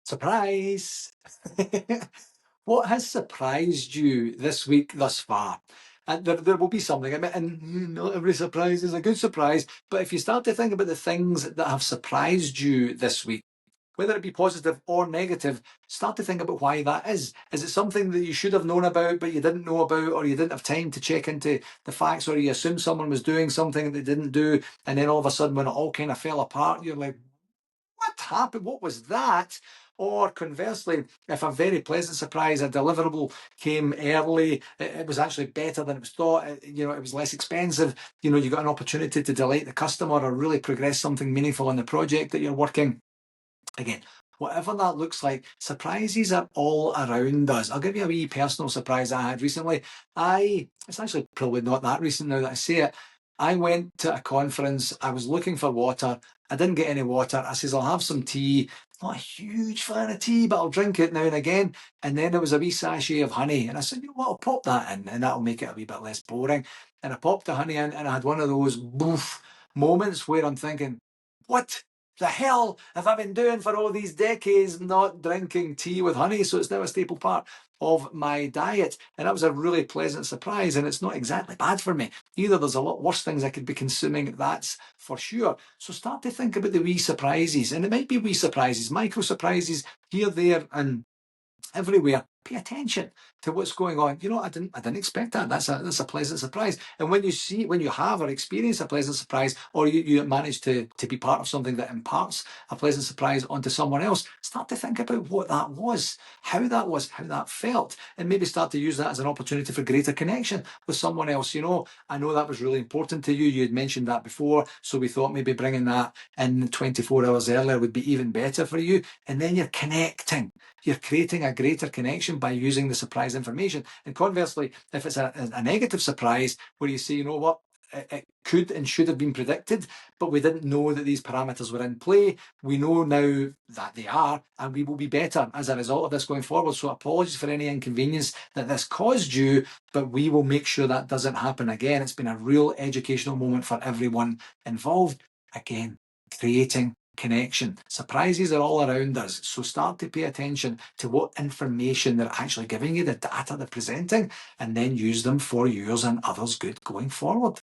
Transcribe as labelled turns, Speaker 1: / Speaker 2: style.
Speaker 1: Surprise! What has surprised you this week thus far? And there will be something, and not every surprise is a good surprise, but if you start to think about the things that have surprised you this week, whether it be positive or negative, start to think about why that is. Is it something that you should have known about, but you didn't know about, or you didn't have time to check into the facts, or you assumed someone was doing something that they didn't do, and then all of a sudden, when it all kind of fell apart, you're like, what happened? What was that? Or conversely, if a very pleasant surprise, a deliverable came early, it was actually better than it was thought, it was less expensive, you got an opportunity to delight the customer or really progress something meaningful in the project that you're working. Again, whatever that looks like, surprises are all around us. I'll give you a wee personal surprise I had recently. It's actually probably not that recent now that I say it. I went to a conference, I was looking for water, I didn't get any water. I says, I'll have some tea. Not a huge fan of tea, but I'll drink it now and again. And then there was a wee sachet of honey. And I said, you know what, I'll pop that in and that'll make it a wee bit less boring. And I popped the honey in and I had one of those boof moments where I'm thinking, what the hell have I been doing for all these decades not drinking tea with honey? So it's now a staple part of my diet. And that was a really pleasant surprise. And it's not exactly bad for me either. There's a lot worse things I could be consuming, that's for sure. So start to think about the wee surprises. And it might be wee surprises, micro surprises here, there, and everywhere. Pay attention to what's going on. I didn't expect that. That's a pleasant surprise. And when you have or experience a pleasant surprise, or you manage to be part of something that imparts a pleasant surprise onto someone else, start to think about what that was, how that felt, and maybe start to use that as an opportunity for greater connection with someone else. I know that was really important to you. You had mentioned that before, so we thought maybe bringing that in 24 hours earlier would be even better for you. And then you're connecting. You're creating a greater connection by using the surprise information. And conversely, if it's a negative surprise where you say, you know what, it could and should have been predicted, but we didn't know that these parameters were in play. We know now that they are, and we will be better as a result of this going forward. So apologies for any inconvenience that this caused you, but we will make sure that doesn't happen again. It's been a real educational moment for everyone involved. Again, creating connection. Surprises are all around us. So start to pay attention to what information they're actually giving you, the data they're presenting, and then use them for yours and others' good going forward.